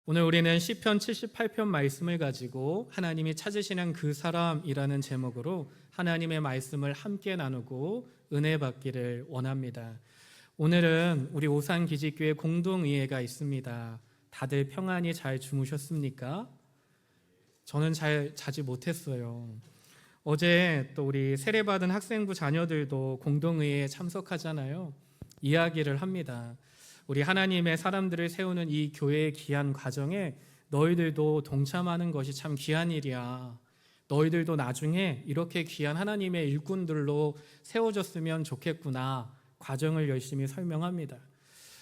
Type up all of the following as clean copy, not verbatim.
오늘 우리는 시편 78편 말씀을 가지고 하나님이 찾으시는 그 사람이라는 제목으로 하나님의 말씀을 함께 나누고 은혜 받기를 원합니다. 오늘은 우리 오산기지교회 공동의회가 있습니다. 다들 평안히 잘 주무셨습니까? 저는 잘 자지 못했어요. 어제 또 우리 세례받은 학생부 자녀들도 공동의회에 참석하잖아요. 이야기를 합니다. 우리 하나님의 사람들을 세우는 이 교회의 귀한 과정에 너희들도 동참하는 것이 참 귀한 일이야. 너희들도 나중에 이렇게 귀한 하나님의 일꾼들로 세워졌으면 좋겠구나. 과정을 열심히 설명합니다.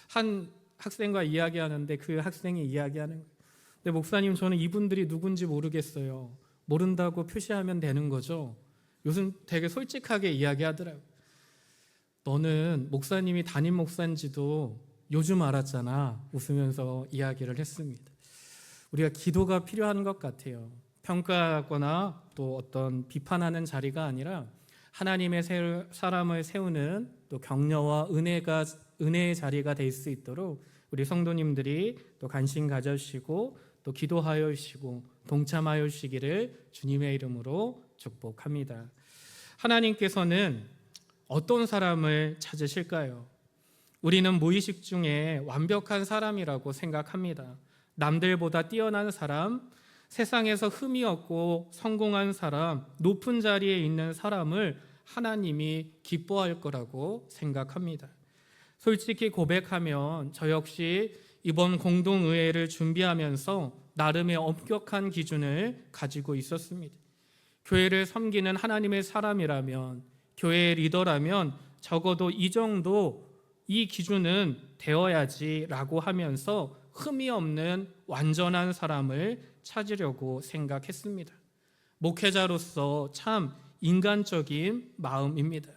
한 학생과 이야기하는데 그 학생이 이야기하는 거예요. 근데 목사님, 저는 이분들이 누군지 모르겠어요. 모른다고 표시하면 되는 거죠? 요즘 되게 솔직하게 이야기하더라고요. 너는 목사님이 담임 목사인지도 요즘 알았잖아. 웃으면서 이야기를 했습니다. 우리가 기도가 필요한 것 같아요. 평가하거나 또 어떤 비판하는 자리가 아니라 하나님의 사람을 세우는 또 격려와 은혜의 자리가 될 수 있도록 우리 성도님들이 또 관심 가져주시고 또 기도하여 주시고 동참하여 주시기를 주님의 이름으로 축복합니다. 하나님께서는 어떤 사람을 찾으실까요? 우리는 무의식 중에 완벽한 사람이라고 생각합니다. 남들보다 뛰어난 사람, 세상에서 흠이 없고 성공한 사람, 높은 자리에 있는 사람을 하나님이 기뻐할 거라고 생각합니다. 솔직히 고백하면 저 역시 이번 공동의회를 준비하면서 나름의 엄격한 기준을 가지고 있었습니다. 교회를 섬기는 하나님의 사람이라면, 교회의 리더라면 적어도 이 정도 이 기준은 되어야지라고 하면서 흠이 없는 완전한 사람을 찾으려고 생각했습니다. 목회자로서 참 인간적인 마음입니다.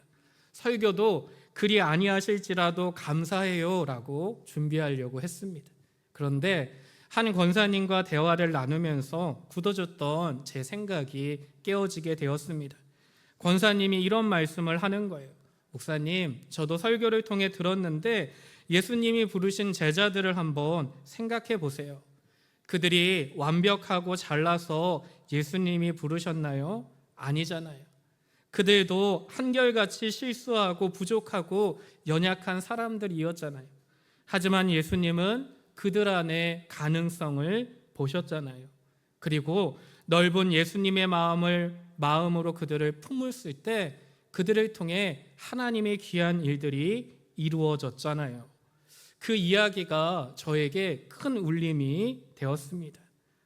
설교도 그리 아니하실지라도 감사해요라고 준비하려고 했습니다. 그런데 한 권사님과 대화를 나누면서 굳어졌던 제 생각이 깨어지게 되었습니다. 권사님이 이런 말씀을 하는 거예요. 목사님, 저도 설교를 통해 들었는데 예수님이 부르신 제자들을 한번 생각해 보세요. 그들이 완벽하고 잘나서 예수님이 부르셨나요? 아니잖아요. 그들도 한결같이 실수하고 부족하고 연약한 사람들이었잖아요. 하지만 예수님은 그들 안에 가능성을 보셨잖아요. 그리고 넓은 예수님의 마음으로 그들을 품었을 때 그들을 통해 하나님의 귀한 일들이 이루어졌잖아요. 그 이야기가 저에게 큰 울림이 되었습니다.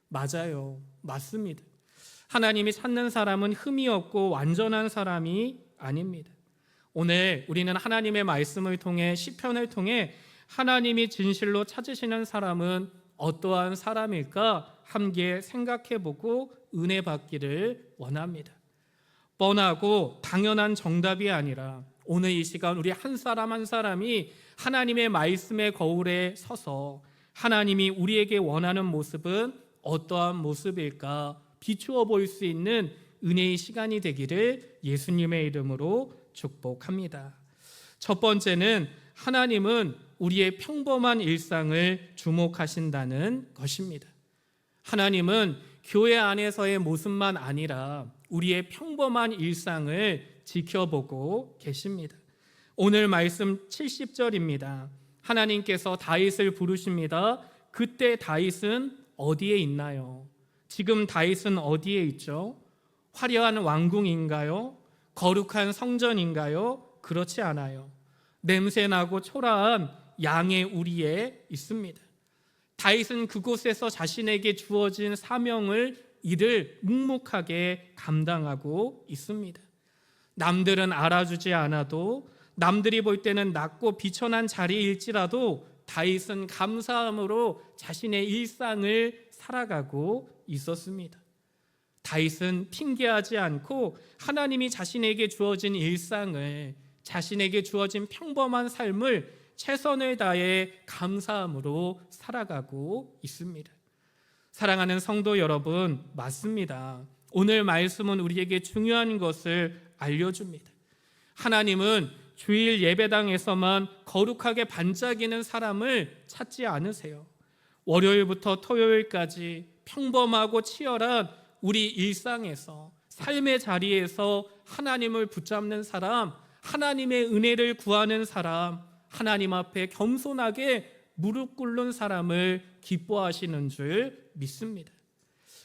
맞아요. 맞습니다. 하나님이 찾는 사람은 흠이 없고 완전한 사람이 아닙니다. 오늘 우리는 하나님의 말씀을 통해 시편을 통해 하나님이 진실로 찾으시는 사람은 어떠한 사람일까 함께 생각해보고 은혜 받기를 원합니다. 뻔하고 당연한 정답이 아니라 오늘 이 시간 우리 한 사람 한 사람이 하나님의 말씀의 거울에 서서 하나님이 우리에게 원하는 모습은 어떠한 모습일까 비추어 볼 수 있는 은혜의 시간이 되기를 예수님의 이름으로 축복합니다. 첫 번째는 하나님은 우리의 평범한 일상을 주목하신다는 것입니다. 하나님은 교회 안에서의 모습만 아니라 우리의 평범한 일상을 지켜보고 계십니다. 오늘 말씀 70절입니다. 하나님께서 다윗을 부르십니다. 그때 다윗은 어디에 있나요? 지금 다윗은 어디에 있죠? 화려한 왕궁인가요? 거룩한 성전인가요? 그렇지 않아요. 냄새나고 초라한 양의 우리에 있습니다. 다윗은 그곳에서 자신에게 주어진 사명을 이를 묵묵하게 감당하고 있습니다. 남들은 알아주지 않아도 남들이 볼 때는 낮고 비천한 자리일지라도 다윗은 감사함으로 자신의 일상을 살아가고 있었습니다. 다윗은 핑계하지 않고 하나님이 자신에게 주어진 일상을, 자신에게 주어진 평범한 삶을 최선을 다해 감사함으로 살아가고 있습니다. 사랑하는 성도 여러분, 맞습니다. 오늘 말씀은 우리에게 중요한 것을 알려줍니다. 하나님은 주일 예배당에서만 거룩하게 반짝이는 사람을 찾지 않으세요. 월요일부터 토요일까지 평범하고 치열한 우리 일상에서, 삶의 자리에서 하나님을 붙잡는 사람, 하나님의 은혜를 구하는 사람, 하나님 앞에 겸손하게 무릎 꿇는 사람을 기뻐하시는 줄 믿습니다.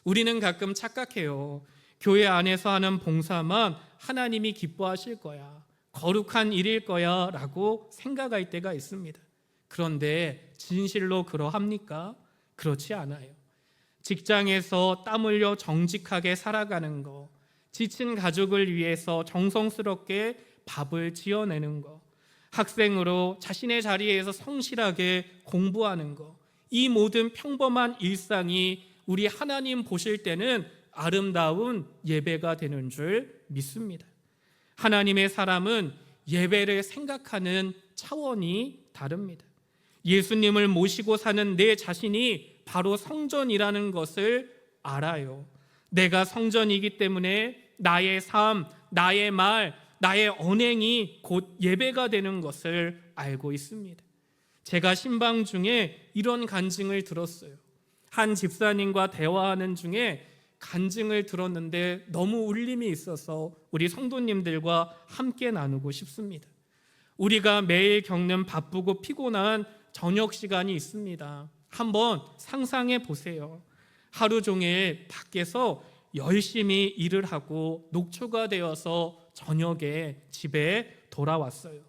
우리는 가끔 착각해요. 교회 안에서 하는 봉사만 하나님이 기뻐하실 거야, 거룩한 일일 거야 라고 생각할 때가 있습니다. 그런데 진실로 그러합니까? 그렇지 않아요. 직장에서 땀 흘려 정직하게 살아가는 거, 지친 가족을 위해서 정성스럽게 밥을 지어내는 거, 학생으로 자신의 자리에서 성실하게 공부하는 거, 이 모든 평범한 일상이 우리 하나님 보실 때는 아름다운 예배가 되는 줄 믿습니다. 하나님의 사람은 예배를 생각하는 차원이 다릅니다. 예수님을 모시고 사는 내 자신이 바로 성전이라는 것을 알아요. 내가 성전이기 때문에 나의 삶, 나의 말, 나의 언행이 곧 예배가 되는 것을 알고 있습니다. 제가 신방 중에 이런 간증을 들었어요. 한 집사님과 대화하는 중에 간증을 들었는데 너무 울림이 있어서 우리 성도님들과 함께 나누고 싶습니다. 우리가 매일 겪는 바쁘고 피곤한 저녁 시간이 있습니다. 한번 상상해 보세요. 하루 종일 밖에서 열심히 일을 하고 녹초가 되어서 저녁에 집에 돌아왔어요.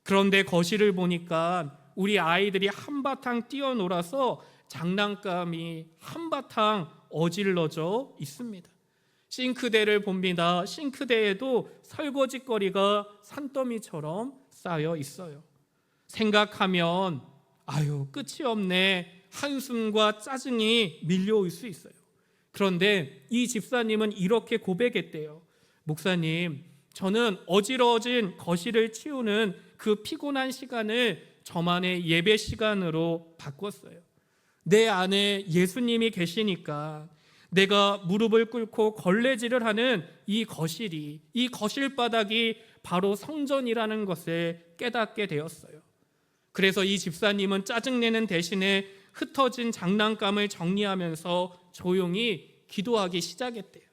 그런데 거실을 보니까 우리 아이들이 한바탕 뛰어놀아서 장난감이 한바탕 어질러져 있습니다. 싱크대를 봅니다. 싱크대에도 설거지거리가 산더미처럼 쌓여 있어요. 생각하면 끝이 없네, 한숨과 짜증이 밀려올 수 있어요. 그런데 이 집사님은 이렇게 고백했대요. 목사님, 저는 어지러진 거실을 치우는 그 피곤한 시간을 저만의 예배 시간으로 바꿨어요. 내 안에 예수님이 계시니까 내가 무릎을 꿇고 걸레질을 하는 이 거실이, 이 거실 바닥이 바로 성전이라는 것을 깨닫게 되었어요. 그래서 이 집사님은 짜증내는 대신에 흩어진 장난감을 정리하면서 조용히 기도하기 시작했대요.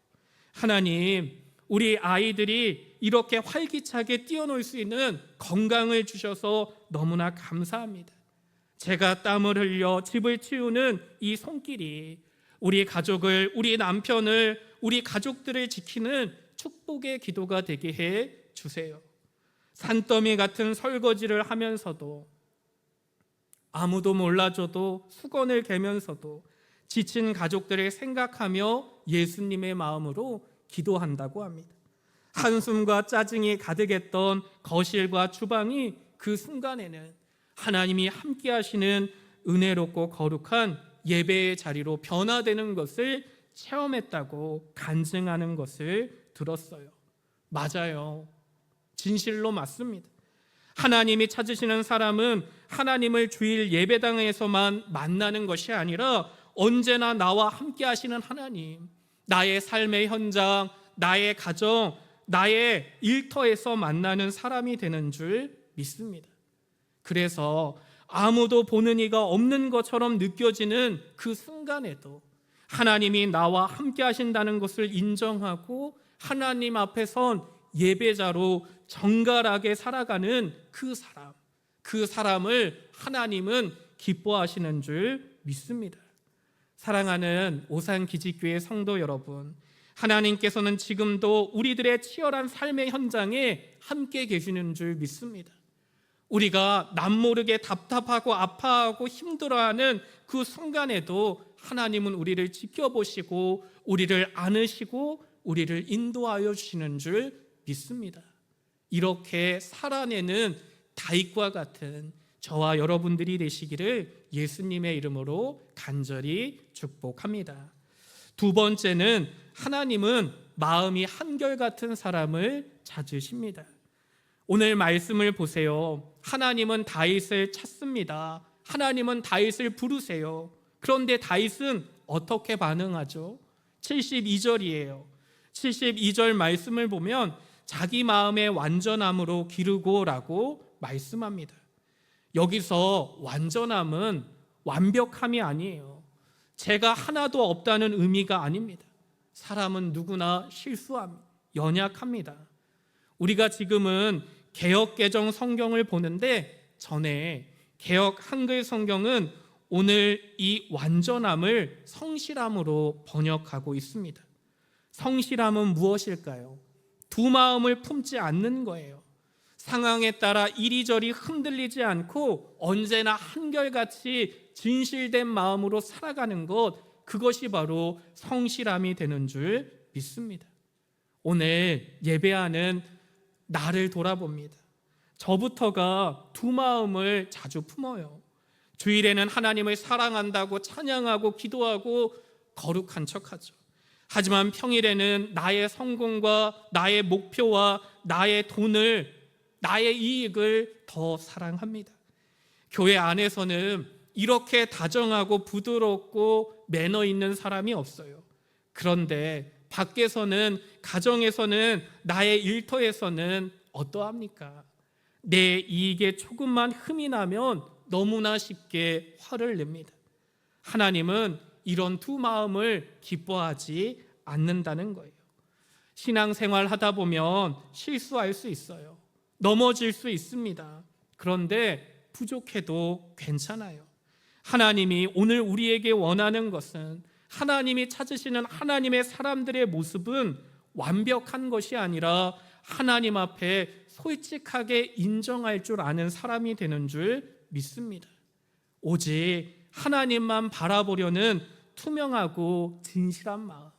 하나님, 우리 아이들이 이렇게 활기차게 뛰어놀 수 있는 건강을 주셔서 너무나 감사합니다. 제가 땀을 흘려 집을 치우는 이 손길이 우리 가족을, 우리 남편을, 우리 가족들을 지키는 축복의 기도가 되게 해 주세요. 산더미 같은 설거지를 하면서도, 아무도 몰라줘도 수건을 개면서도 지친 가족들을 생각하며 예수님의 마음으로 기도한다고 합니다. 한숨과 짜증이 가득했던 거실과 주방이 그 순간에는 하나님이 함께 하시는 은혜롭고 거룩한 예배의 자리로 변화되는 것을 체험했다고 간증하는 것을 들었어요. 맞아요. 진실로 맞습니다. 하나님이 찾으시는 사람은 하나님을 주일 예배당에서만 만나는 것이 아니라 언제나 나와 함께 하시는 하나님, 나의 삶의 현장, 나의 가정, 나의 일터에서 만나는 사람이 되는 줄 믿습니다. 그래서 아무도 보는 이가 없는 것처럼 느껴지는 그 순간에도 하나님이 나와 함께 하신다는 것을 인정하고 하나님 앞에 선 예배자로 정갈하게 살아가는 그 사람을 하나님은 기뻐하시는 줄 믿습니다. 사랑하는 오산기지교회 성도 여러분, 하나님께서는 지금도 우리들의 치열한 삶의 현장에 함께 계시는 줄 믿습니다. 우리가 남모르게 답답하고 아파하고 힘들어하는 그 순간에도 하나님은 우리를 지켜보시고 우리를 안으시고 우리를 인도하여 주시는 줄 믿습니다. 이렇게 살아내는 다윗과 같은 저와 여러분들이 되시기를 예수님의 이름으로 간절히 축복합니다. 두 번째는 하나님은 마음이 한결같은 사람을 찾으십니다. 오늘 말씀을 보세요. 하나님은 다윗을 찾습니다. 하나님은 다윗을 부르세요. 그런데 다윗은 어떻게 반응하죠? 72절이에요. 72절 말씀을 보면 자기 마음의 완전함으로 기르고라고 말씀합니다. 여기서 완전함은 완벽함이 아니에요. 제가 하나도 없다는 의미가 아닙니다. 사람은 누구나 실수합니다. 연약합니다. 우리가 지금은 개역 개정 성경을 보는데 전에 개역 한글 성경은 오늘 이 완전함을 성실함으로 번역하고 있습니다. 성실함은 무엇일까요? 두 마음을 품지 않는 거예요. 상황에 따라 이리저리 흔들리지 않고 언제나 한결같이 진실된 마음으로 살아가는 것, 그것이 바로 성실함이 되는 줄 믿습니다. 오늘 예배하는 나를 돌아봅니다. 저부터가 두 마음을 자주 품어요. 주일에는 하나님을 사랑한다고 찬양하고 기도하고 거룩한 척하죠. 하지만 평일에는 나의 성공과 나의 목표와 나의 돈을, 나의 이익을 더 사랑합니다. 교회 안에서는 이렇게 다정하고 부드럽고 매너 있는 사람이 없어요. 그런데 밖에서는, 가정에서는, 나의 일터에서는 어떠합니까? 내 이익에 조금만 흠이 나면 너무나 쉽게 화를 냅니다. 하나님은 이런 두 마음을 기뻐하지 않는다는 거예요. 신앙생활 하다 보면 실수할 수 있어요. 넘어질 수 있습니다. 그런데 부족해도 괜찮아요. 하나님이 오늘 우리에게 원하는 것은, 하나님이 찾으시는 하나님의 사람들의 모습은 완벽한 것이 아니라 하나님 앞에 솔직하게 인정할 줄 아는 사람이 되는 줄 믿습니다. 오직 하나님만 바라보려는 투명하고 진실한 마음,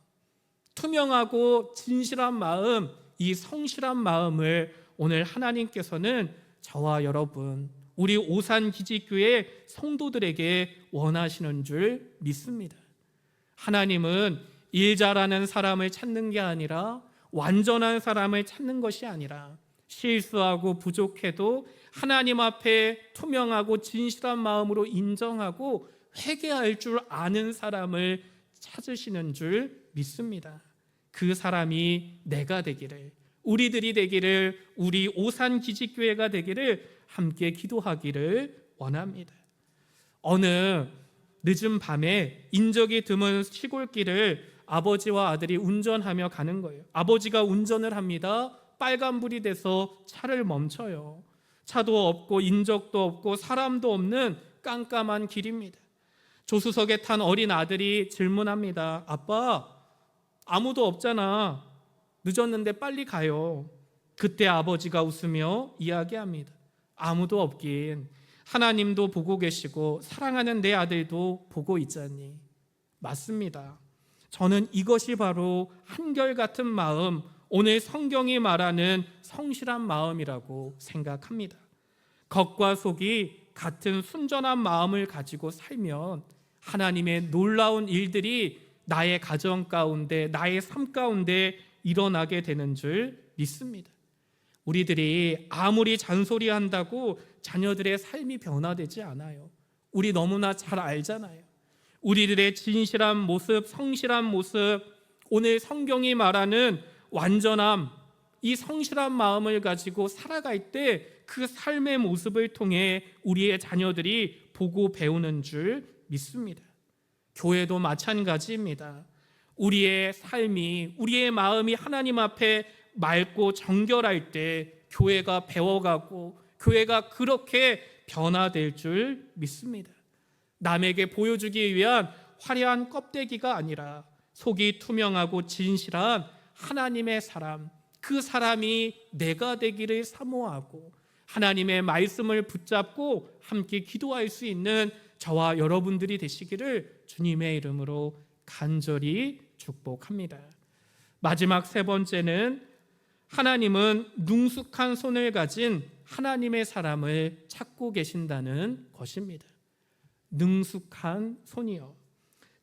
투명하고 진실한 마음, 이 성실한 마음을 오늘 하나님께서는 저와 여러분, 우리 오산기지교회 성도들에게 원하시는 줄 믿습니다. 하나님은 일 잘하는 사람을 찾는 게 아니라, 완전한 사람을 찾는 것이 아니라, 실수하고 부족해도 하나님 앞에 투명하고 진실한 마음으로 인정하고 회개할 줄 아는 사람을 찾으시는 줄 믿습니다. 그 사람이 내가 되기를, 우리들이 되기를, 우리 오산기지교회가 되기를 함께 기도하기를 원합니다. 어느 늦은 밤에 인적이 드문 시골길을 아버지와 아들이 운전하며 가는 거예요. 아버지가 운전을 합니다. 빨간불이 돼서 차를 멈춰요. 차도 없고 인적도 없고 사람도 없는 깜깜한 길입니다. 조수석에 탄 어린 아들이 질문합니다. 아빠, 아무도 없잖아. 늦었는데 빨리 가요. 그때 아버지가 웃으며 이야기합니다. 아무도 없긴 하나님도 보고 계시고 사랑하는 내 아들도 보고 있잖니. 맞습니다. 저는 이것이 바로 한결같은 마음, 오늘 성경이 말하는 성실한 마음이라고 생각합니다. 겉과 속이 같은 순전한 마음을 가지고 살면 하나님의 놀라운 일들이 나의 가정 가운데, 나의 삶 가운데 일어나게 되는 줄 믿습니다. 우리들이 아무리 잔소리한다고 자녀들의 삶이 변화되지 않아요. 우리 너무나 잘 알잖아요. 우리들의 진실한 모습, 성실한 모습, 오늘 성경이 말하는 완전함, 이 성실한 마음을 가지고 살아갈 때 그 삶의 모습을 통해 우리의 자녀들이 보고 배우는 줄 믿습니다. 교회도 마찬가지입니다. 우리의 삶이, 우리의 마음이 하나님 앞에 맑고 정결할 때 교회가 배워가고 교회가 그렇게 변화될 줄 믿습니다. 남에게 보여주기 위한 화려한 껍데기가 아니라 속이 투명하고 진실한 하나님의 사람, 그 사람이 내가 되기를 사모하고 하나님의 말씀을 붙잡고 함께 기도할 수 있는 저와 여러분들이 되시기를 주님의 이름으로 간절히 축복합니다. 마지막 세 번째는, 하나님은 능숙한 손을 가진 하나님의 사람을 찾고 계신다는 것입니다. 능숙한 손이요.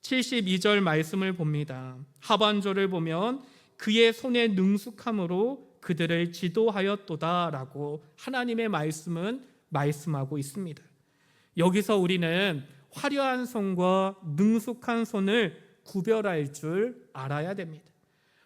72절 말씀을 봅니다. 하반절을 보면 그의 손의 능숙함으로 그들을 지도하였도다 라고 하나님의 말씀은 말씀하고 있습니다. 여기서 우리는 화려한 손과 능숙한 손을 구별할 줄 알아야 됩니다.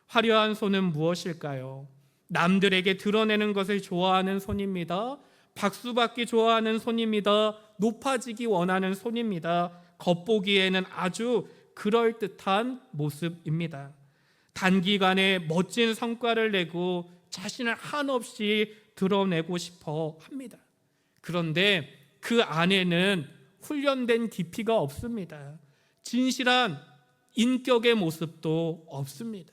화려한 손은 무엇일까요? 남들에게 드러내는 것을 좋아하는 손입니다. 박수받기 좋아하는 손입니다. 높아지기 원하는 손입니다. 겉보기에는 아주 그럴듯한 모습입니다. 단기간에 멋진 성과를 내고 자신을 한없이 드러내고 싶어 합니다. 그런데 그 안에는 훈련된 깊이가 없습니다. 진실한 인격의 모습도 없습니다.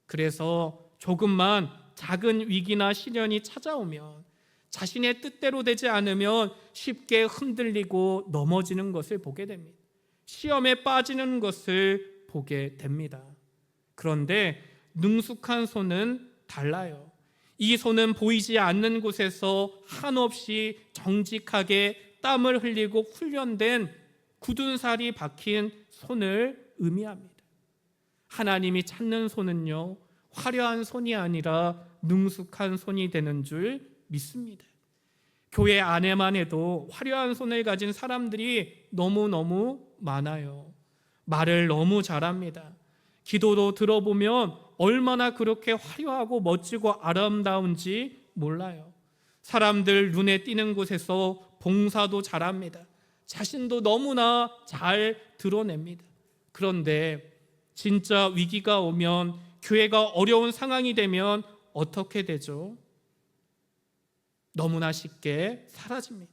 그래서 조금만 작은 위기나 시련이 찾아오면 자신의 뜻대로 되지 않으면 쉽게 흔들리고 넘어지는 것을 보게 됩니다. 시험에 빠지는 것을 보게 됩니다. 그런데 능숙한 손은 달라요. 이 손은 보이지 않는 곳에서 한없이 정직하게 땀을 흘리고 훈련된 굳은 살이 박힌 손을 의미합니다. 하나님이 찾는 손은요, 화려한 손이 아니라 능숙한 손이 되는 줄 믿습니다. 교회 안에만 해도 화려한 손을 가진 사람들이 너무너무 많아요. 말을 너무 잘합니다. 기도도 들어보면 얼마나 그렇게 화려하고 멋지고 아름다운지 몰라요. 사람들 눈에 띄는 곳에서 봉사도 잘합니다. 자신도 너무나 잘 드러냅니다. 그런데 진짜 위기가 오면, 교회가 어려운 상황이 되면 어떻게 되죠? 너무나 쉽게 사라집니다.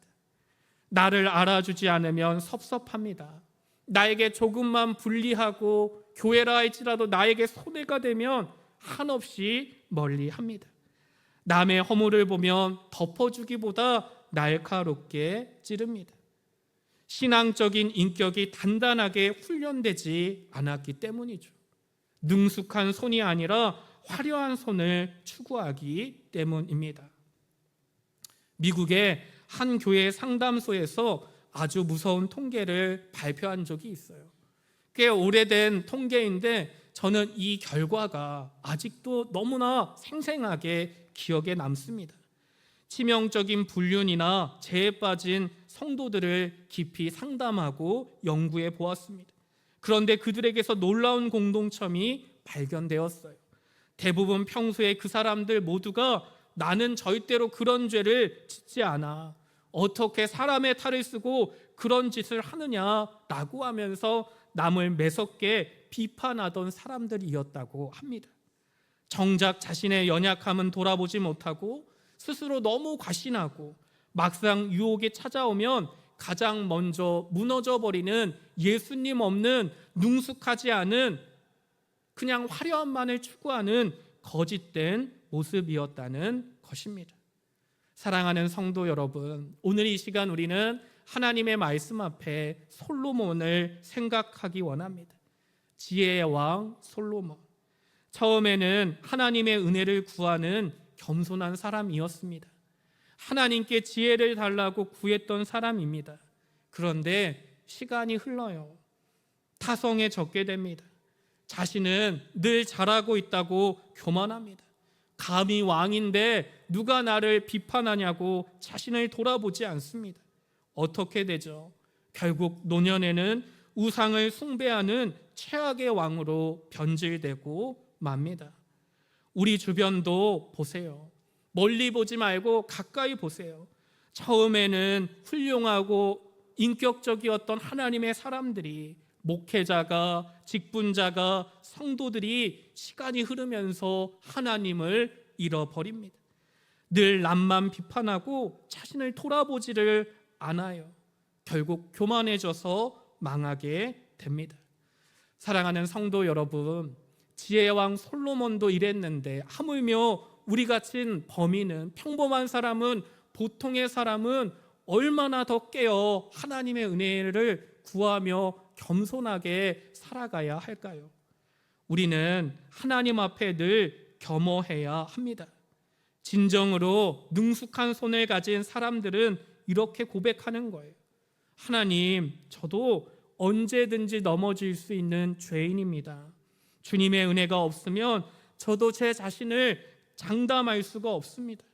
나를 알아주지 않으면 섭섭합니다. 나에게 조금만 불리하고 교회라 할지라도 나에게 손해가 되면 한없이 멀리합니다. 남의 허물을 보면 덮어주기보다 날카롭게 찌릅니다. 신앙적인 인격이 단단하게 훈련되지 않았기 때문이죠. 능숙한 손이 아니라 화려한 손을 추구하기 때문입니다. 미국의 한 교회 상담소에서 아주 무서운 통계를 발표한 적이 있어요. 꽤 오래된 통계인데 저는 이 결과가 아직도 너무나 생생하게 기억에 남습니다. 치명적인 불륜이나 죄에 빠진 성도들을 깊이 상담하고 연구해 보았습니다. 그런데 그들에게서 놀라운 공동점이 발견되었어요. 대부분 평소에 그 사람들 모두가 나는 절대로 그런 죄를 짓지 않아, 어떻게 사람의 탈을 쓰고 그런 짓을 하느냐라고 하면서 남을 매섭게 비판하던 사람들이었다고 합니다. 정작 자신의 연약함은 돌아보지 못하고 스스로 너무 과신하고 막상 유혹이 찾아오면 가장 먼저 무너져버리는 예수님 없는 능숙하지 않은 그냥 화려함만을 추구하는 거짓된 모습이었다는 것입니다. 사랑하는 성도 여러분, 오늘 이 시간 우리는 하나님의 말씀 앞에 솔로몬을 생각하기 원합니다. 지혜의 왕 솔로몬. 처음에는 하나님의 은혜를 구하는 겸손한 사람이었습니다. 하나님께 지혜를 달라고 구했던 사람입니다. 그런데 시간이 흘러요. 타성에 젖게 됩니다. 자신은 늘 잘하고 있다고 교만합니다. 감히 왕인데 누가 나를 비판하냐고 자신을 돌아보지 않습니다. 어떻게 되죠? 결국 노년에는 우상을 숭배하는 최악의 왕으로 변질되고 맙니다. 우리 주변도 보세요. 멀리 보지 말고 가까이 보세요. 처음에는 훌륭하고 인격적이었던 하나님의 사람들이, 목회자가, 직분자가, 성도들이 시간이 흐르면서 하나님을 잃어버립니다. 늘 남만 비판하고 자신을 돌아보지를 않아요. 결국 교만해져서 망하게 됩니다. 사랑하는 성도 여러분, 지혜의 왕 솔로몬도 이랬는데 하물며 우리 같은 범인은, 평범한 사람은, 보통의 사람은 얼마나 더 깨어 하나님의 은혜를 구하며 겸손하게 살아가야 할까요? 우리는 하나님 앞에 늘 겸허해야 합니다. 진정으로 능숙한 손을 가진 사람들은 이렇게 고백하는 거예요. 하나님, 저도 언제든지 넘어질 수 있는 죄인입니다. 주님의 은혜가 없으면 저도 제 자신을 장담할 수가 없습니다.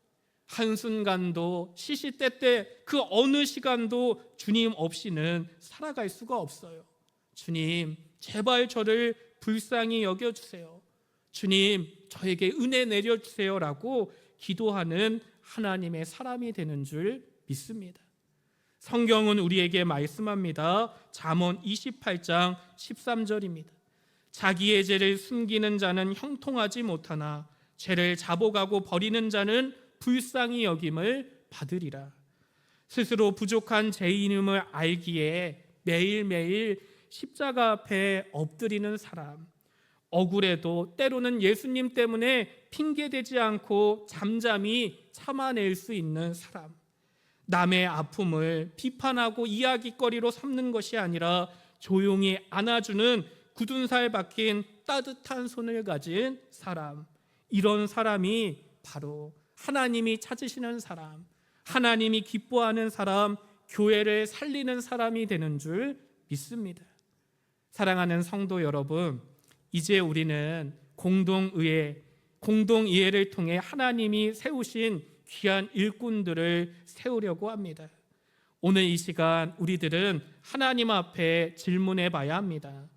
한순간도, 시시때때 그 어느 시간도 주님 없이는 살아갈 수가 없어요. 주님, 제발 저를 불쌍히 여겨주세요. 주님, 저에게 은혜 내려주세요 라고 기도하는 하나님의 사람이 되는 줄 믿습니다. 성경은 우리에게 말씀합니다. 잠언 28장 13절입니다. 자기의 죄를 숨기는 자는 형통하지 못하나 죄를 자복하고 버리는 자는 불쌍히 여김을 받으리라. 스스로 부족한 죄인임을 알기에 매일매일 십자가 앞에 엎드리는 사람, 억울해도 때로는 예수님 때문에 핑계대지 않고 잠잠히 참아낼 수 있는 사람, 남의 아픔을 비판하고 이야기거리로 삼는 것이 아니라 조용히 안아주는 굳은 살 박힌 따뜻한 손을 가진 사람, 이런 사람이 바로 하나님이 찾으시는 사람, 하나님이 기뻐하는 사람, 교회를 살리는 사람이 되는 줄 믿습니다. 사랑하는 성도 여러분, 이제 우리는 공동이해를 통해 하나님이 세우신 귀한 일꾼들을 세우려고 합니다. 오늘 이 시간 우리들은 하나님 앞에 질문해 봐야 합니다.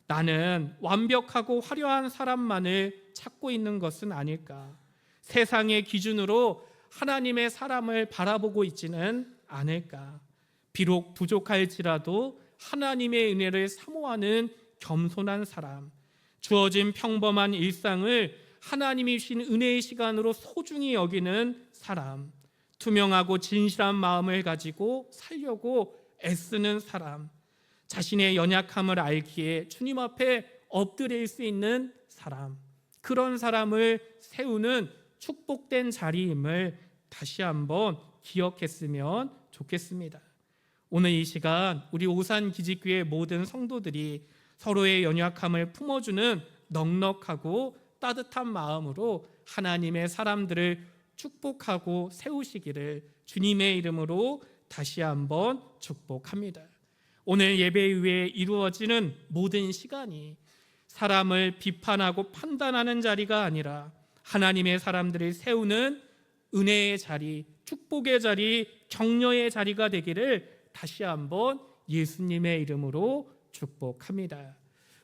나는 완벽하고 화려한 사람만을 찾고 있는 것은 아닐까? 세상의 기준으로 하나님의 사람을 바라보고 있지는 않을까? 비록 부족할지라도 하나님의 은혜를 사모하는 겸손한 사람, 주어진 평범한 일상을 하나님이 주신 은혜의 시간으로 소중히 여기는 사람, 투명하고 진실한 마음을 가지고 살려고 애쓰는 사람, 자신의 연약함을 알기에 주님 앞에 엎드릴 수 있는 사람, 그런 사람을 세우는 축복된 자리임을 다시 한번 기억했으면 좋겠습니다. 오늘 이 시간 우리 오산기지교회 모든 성도들이 서로의 연약함을 품어주는 넉넉하고 따뜻한 마음으로 하나님의 사람들을 축복하고 세우시기를 주님의 이름으로 다시 한번 축복합니다. 오늘 예배 위에 이루어지는 모든 시간이 사람을 비판하고 판단하는 자리가 아니라 하나님의 사람들을 세우는 은혜의 자리, 축복의 자리, 격려의 자리가 되기를 다시 한번 예수님의 이름으로 축복합니다.